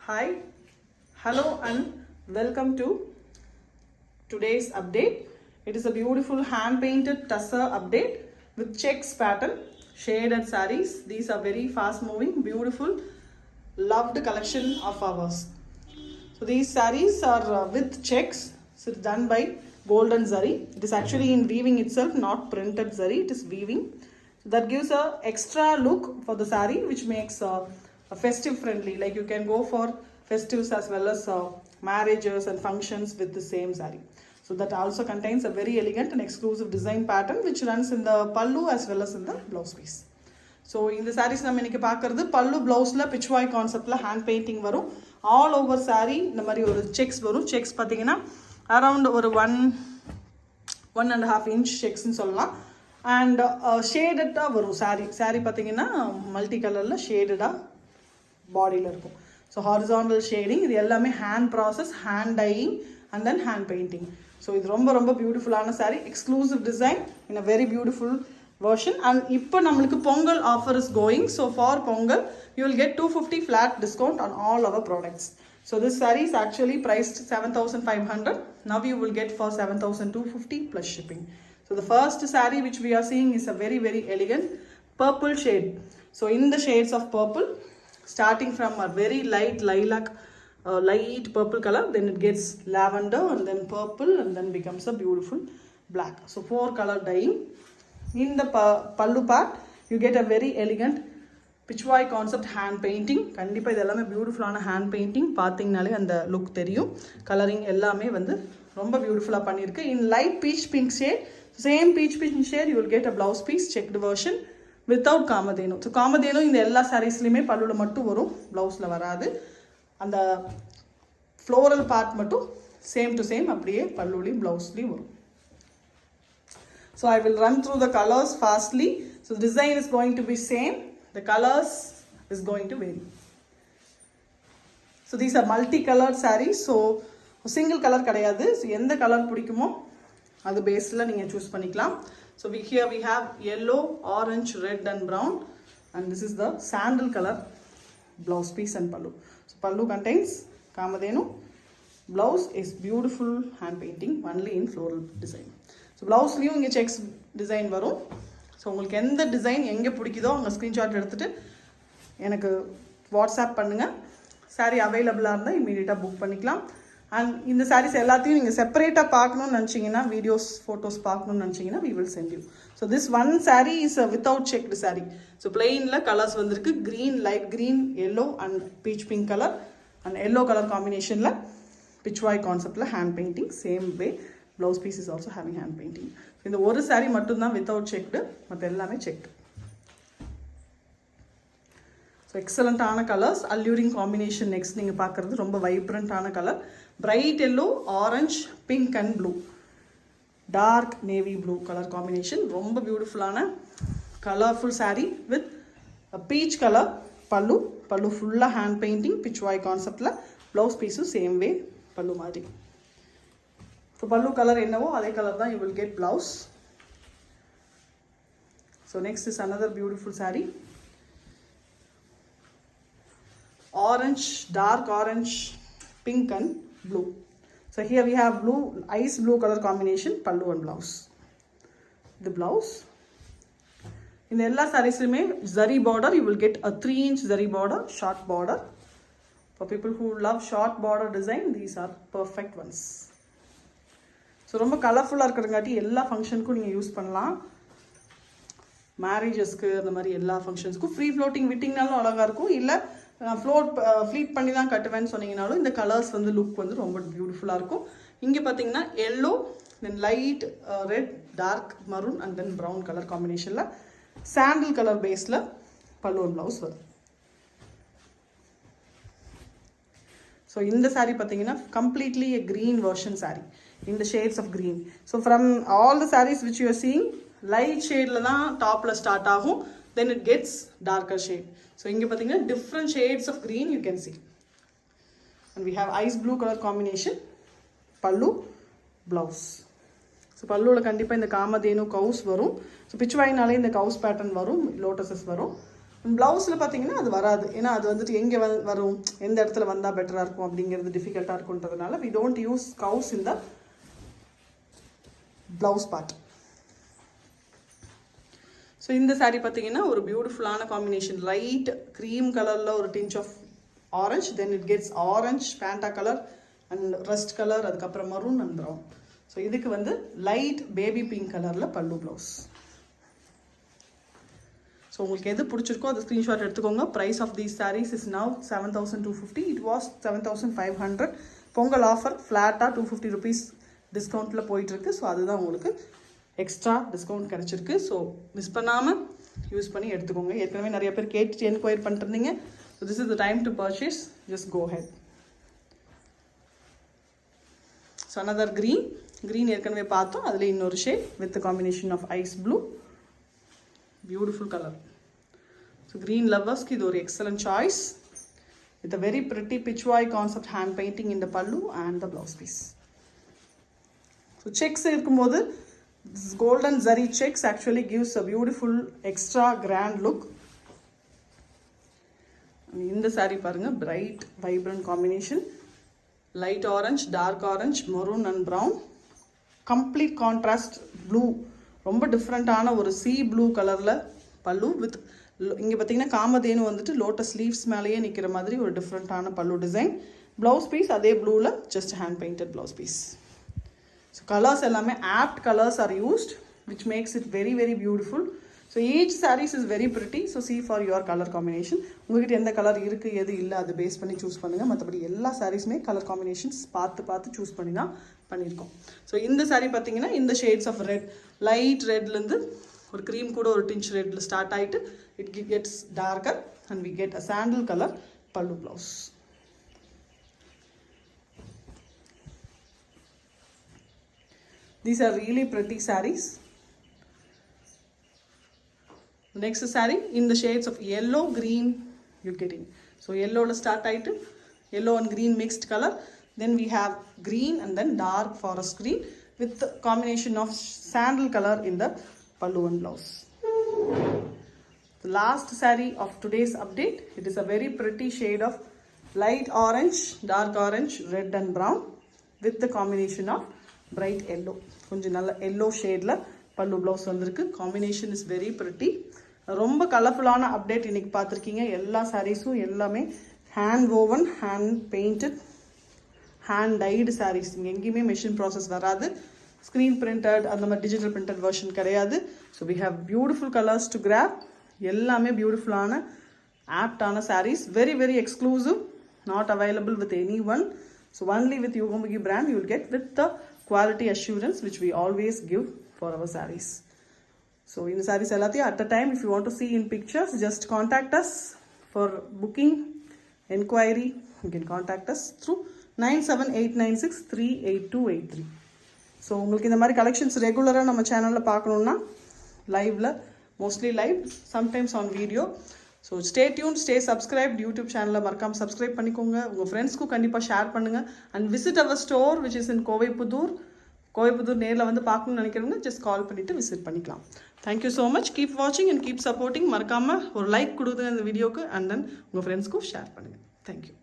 Hi, hello and welcome to today's update. It is a beautiful hand painted tussar update with checks pattern, shaded sarees. These are very fast moving, beautiful, loved collection of ours. So these sarees are with checks. So it's done by golden zari. It is actually in weaving itself, not printed zari. It is weaving. So that gives a extra look for the saree, which makes a festive friendly. Like you can go for festives as well as marriages and functions with the same saree. So that also contains a very elegant and exclusive design pattern which runs in the pallu as well as in the blouse piece. So இந்த சாரீஸ் நம்ம இன்றைக்கி பார்க்குறது பல்லு ப்ளவுஸில் pichwai concept hand painting வரும். All over sari இந்த மாதிரி ஒரு செக்ஸ் வரும். செக்ஸ் பார்த்தீங்கன்னா அரவுண்ட் ஒரு 1.5 inch செக்ஸ்ன்னு சொல்லலாம். அண்ட் ஷேடடாக வரும் சாரீ பார்த்தீங்கன்னா மல்டி கலரில் ஷேடடாக பாடியில் இருக்கும். ஸோ ஹாரிசான்டல் ஷேடிங், இது எல்லாமே hand process, hand dyeing and then hand painting. So இது ரொம்ப ரொம்ப பியூட்டிஃபுல்லான sari, exclusive design in a very beautiful version. And இப்போ நம்மளுக்கு Pongal offer is going. So for Pongal you will get 250 flat discount on all our products. So this saree is actually priced 7,500. Now you will get for 7,250 plus shipping. So the first saree which we are seeing is a very very elegant purple shade. So in the shades of purple, starting from a very light lilac, light purple color, then it gets lavender and then purple and then becomes a beautiful black. So 4 color dyeing. In the pallu part, you get a very elegant pichwai concept hand painting. கண்டிப்பாக இது எல்லாமே பியூட்டிஃபுல்லான hand painting. பார்த்தீங்கனாலே அந்த look தெரியும். Colouring எல்லாமே வந்து ரொம்ப பியூட்டிஃபுல்லாக பண்ணியிருக்கு. In light peach pink shade, same peach pink shade you will get a blouse piece checked version without Kamadhenu. So Kamadhenu இந்த எல்லா சாரீஸ்லையுமே பல்லுவில் மட்டும் வரும், ப்ளவுஸில் வராது. அந்த ஃப்ளோரல் பார்ட் மட்டும் சேம் டு சேம் அப்படியே பல்லுலையும் ப்ளவுஸ்லேயும் வரும். So I will run through the colors fastly. So the design is going to be same. The colors is going to vary. So these are multi-colored sarees. So single color கிடையாது. So எந்த colour பிடிக்குமோ அது பேஸில் நீங்கள் choose பண்ணிக்கலாம். So here we have yellow, orange, red and brown. And this is the sandal color blouse piece and pallu. So pallu contains kamadhenu. Blouse is beautiful hand painting only in floral design. So ப்ளவுஸ்லேயும் இங்கே checks design வரும். So உங்களுக்கு எந்த design எங்கே பிடிக்குதோ அங்கே screenshot எடுத்துகிட்டு எனக்கு வாட்ஸ்அப் பண்ணுங்கள். சாரீ அவைலபிளாக இருந்தால் இமீடியட்டாக புக் பண்ணிக்கலாம். அண்ட் இந்த சாரீஸ் எல்லாத்தையும் நீங்கள் செப்பரேட்டாக பார்க்கணுன்னு நினச்சிங்கன்னா, வீடியோஸ் ஃபோட்டோஸ் பார்க்கணுன்னு நினச்சிங்கன்னா we will send you. So this one sari is without checked sari. So பிளெயினில் கலர்ஸ் வந்திருக்கு. Green, light green, yellow and peach pink colour and yellow colour combination Pichwai concept hand painting. Same way blouse piece is also having hand painting. இந்த ஒரு saree மட்டும் தான் without checked, மற்ற எல்லாமே checked. So excellent ஆன colors, alluring combination. Next நீங்க பார்க்கிறது ரொம்ப vibrant ஆன color, bright yellow, orange, pink and blue, dark navy blue color combination. ரொம்ப beautiful ஆன colorful saree with a peach color pallu. Pallu full hand painting, pichwai conceptல. Blouse piece same way pallu மாதிரி. So pallu color என்னவோ அதே colour தான் you will get blouse. So next is another beautiful saree, orange, dark orange, pink and blue. So here we have blue, ice blue color combination, pallu and blouse. The blouse in எல்லா sareesலுமே zari border, you will get a 3-inch zari border, short border. For people who love short border design, these are perfect ones. So ரொம்ப கலர்ஃபுல்லாக இருக்கிறங்காட்டி எல்லா ஃபங்க்ஷனுக்கும் நீங்கள் use பண்ணலாம். மேரேஜஸ்க்கு அந்த மாதிரி எல்லா ஃபங்க்ஷன்ஸுக்கும் free floating விட்டிங்கனாலும் அழகாக இருக்கும். இல்லை ஃப்ளீட் பண்ணி தான் கட்டுவேன்னு சொன்னீங்கனாலும் இந்த கலர்ஸ் வந்து லுக் வந்து ரொம்ப பியூட்டிஃபுல்லாக இருக்கும். இங்கே பார்த்தீங்கன்னா yellow, then light red, dark maroon and then brown colour காம்பினேஷனில் சாண்டில் கலர் பேஸில் பல்லு அண்ட் ப்ளவுஸ் வரும். ஸோ இந்த saree பார்த்தீங்கன்னா completely a green version saree in the shades of green. So from all the sarees which you are seeing, light shadeல தான் டாப்ல start ஆகும், then it gets darker shade. So இங்கே பார்த்தீங்கன்னா different shades of green you can see. And we have ice blue color combination, pallu, blouse. So பல்லுவில் கண்டிப்பாக இந்த காமதேனு கவுஸ் வரும். So பிச்சுவாயினாலே இந்த கவுஸ் பேட்டர்ன் வரும், லோட்டஸஸ் வரும். ப்ளவுஸில் பார்த்தீங்கன்னா அது வராது. ஏன்னா அது வந்துட்டு எங்கே வரும், எந்த இடத்துல வந்தால் பெட்டராக இருக்கும் அப்படிங்கிறது டிஃபிகல்ட்டாக இருக்குன்றதுனால we don't use cows in the blouse part. So இந்த saree பார்த்தீங்கன்னா ஒரு பியூட்டிஃபுல்லான காம்பினேஷன். லைட் க்ரீம் கலரில் ஒரு tinge of orange, then it gets orange Fanta colour and rust colour, அதுக்கப்புறம் மரூன் அண்ட் ப்ரௌன். ஸோ இதுக்கு வந்து லைட் பேபி பிங்க் கலரில் பல்லு ப்ளவுஸ். ஸோ உங்களுக்கு எது பிடிச்சிருக்கோ அது ஸ்க்ரீன்ஷாட் எடுத்துக்கோங்க. Price of these sarees is now 7,250. It was 7,500. Pongal offer ஃப்ளாட்டாக 250 rupees டிஸ்கவுண்ட்டில் போயிட்டுருக்கு. ஸோ அதுதான் உங்களுக்கு எக்ஸ்ட்ரா டிஸ்கவுண்ட் கிடச்சிருக்கு. ஸோ மிஸ் பண்ணாமல் யூஸ் பண்ணி எடுத்துக்கோங்க. ஏற்கனவே நிறைய பேர் கேட்டுட்டு என்கொயர் பண்ணிட்டுருந்தீங்க. So this is the time to purchase. Just go head. So another green ஏற்கனவே பார்த்தோம். அதில் இன்னொரு shade with combination of ice blue. Beautiful color. So green lovers ki idu or excellent choice with a very pretty pitchwai concept hand painting in the pallu and the blouse piece. So checks irukumbodhu this golden zari checks actually gives a beautiful extra grand look. In the saree parunga bright vibrant combination, light orange, dark orange, maroon and brown, complete contrast blue. ரொம்ப டிஃப்ரெண்ட்டான ஒரு C blue கலரில் பல்லு with இங்கே பார்த்தீங்கன்னா காமதேனு வந்துட்டு lotus leaves மேலேயே நிற்கிற மாதிரி ஒரு டிஃப்ரெண்ட்டான பல்லு டிசைன். ப்ளவுஸ் பீஸ் அதே ப்ளூவில் just hand painted blouse piece. So colours எல்லாமே apt colours are used which makes it very very beautiful. So each sarees is very pretty. So see for your colour combination. உங்கள்கிட்ட எந்த colour இருக்குது எது இல்லை அது base பண்ணி choose பண்ணுங்கள். மற்றபடி எல்லா சாரீஸுமே கலர் காம்பினேஷன்ஸ் பார்த்து சூஸ் பண்ணி தான் பண்ணியிருக்கோம். ஸோ இந்த saree பார்த்தீங்கன்னா இந்த ஷேட்ஸ் ஆஃப் ரெட், லைட் ரெட்லேருந்து ஒரு க்ரீம் கூட ஒரு டிஞ்ச் ரெட்டில் ஸ்டார்ட் ஆகிட்டு it gets darker and we get a sandal colour பல்லு blouse. These are really pretty sarees. Next saree in the shades of yellow green you're getting. So yellow la start ஆயிட்டு yellow and green mixed color. Then we have green and then dark forest green with the combination of sandal color in the pallu and blouse. The last saree of today's update, it is a very pretty shade of light orange, dark orange, red and brown with the combination of bright yellow. கொஞ்சம் நல்ல yellow shadeல பல்லு blouse வந்திருக்கு. Combination is very pretty. ரொம்ப கலர்ஃபுல்லான update இன்னைக்கு பார்த்துருக்கீங்க. எல்லா சாரீஸும் எல்லாமே hand woven, hand painted, hand dyed saris. இங்கே எங்கேயுமே மெஷின் ப்ராசஸ் வராது. ஸ்க்ரீன் பிரிண்டட் அந்த மாதிரி டிஜிட்டல் பிரிண்டட் வெர்ஷன் கிடையாது. So we have beautiful colours to grab. எல்லாமே பியூட்டிஃபுல்லான ஆப்டான சாரீஸ். Very very exclusive, not available with any one. So only with Yugamukhi brand you will get with the quality assurance which we always give for our saris. So in the sarees எல்லாத்தையும் at a time if you want to see in pictures just contact us for booking enquiry. You can contact us through 9789638283. So உங்களுக்கு இந்த மாதிரி collections ரெகுலராக நம்ம சேனலில் பார்க்கணுன்னா லைவில், mostly live, sometimes on video. So stay tune, stay subscribed. YouTube சேனலில் மறக்காமல் சப்ஸ்கிரைப் பண்ணிக்கோங்க. உங்கள் ஃப்ரெண்ட்ஸ்க்கும் கண்டிப்பாக ஷேர் பண்ணுங்கள். And visit our store which is in Kovaipudur. நேரில் வந்து பார்க்கணும்னு நினைக்கிறவங்க ஜஸ்ட் கால் பண்ணிவிட்டு விசிட் பண்ணிக்கலாம். Thank you so much. கீப் வாட்சிங் அண்ட் கீப் சப்போர்ட்டிங். மறக்காமல் ஒரு லைக் கொடுங்க இந்த வீடியோக்கு அண்ட் தென் உங்கள் ஃப்ரெண்ட்ஸ்க்கும் ஷேர் பண்ணுங்கள். தேங்க்யூ.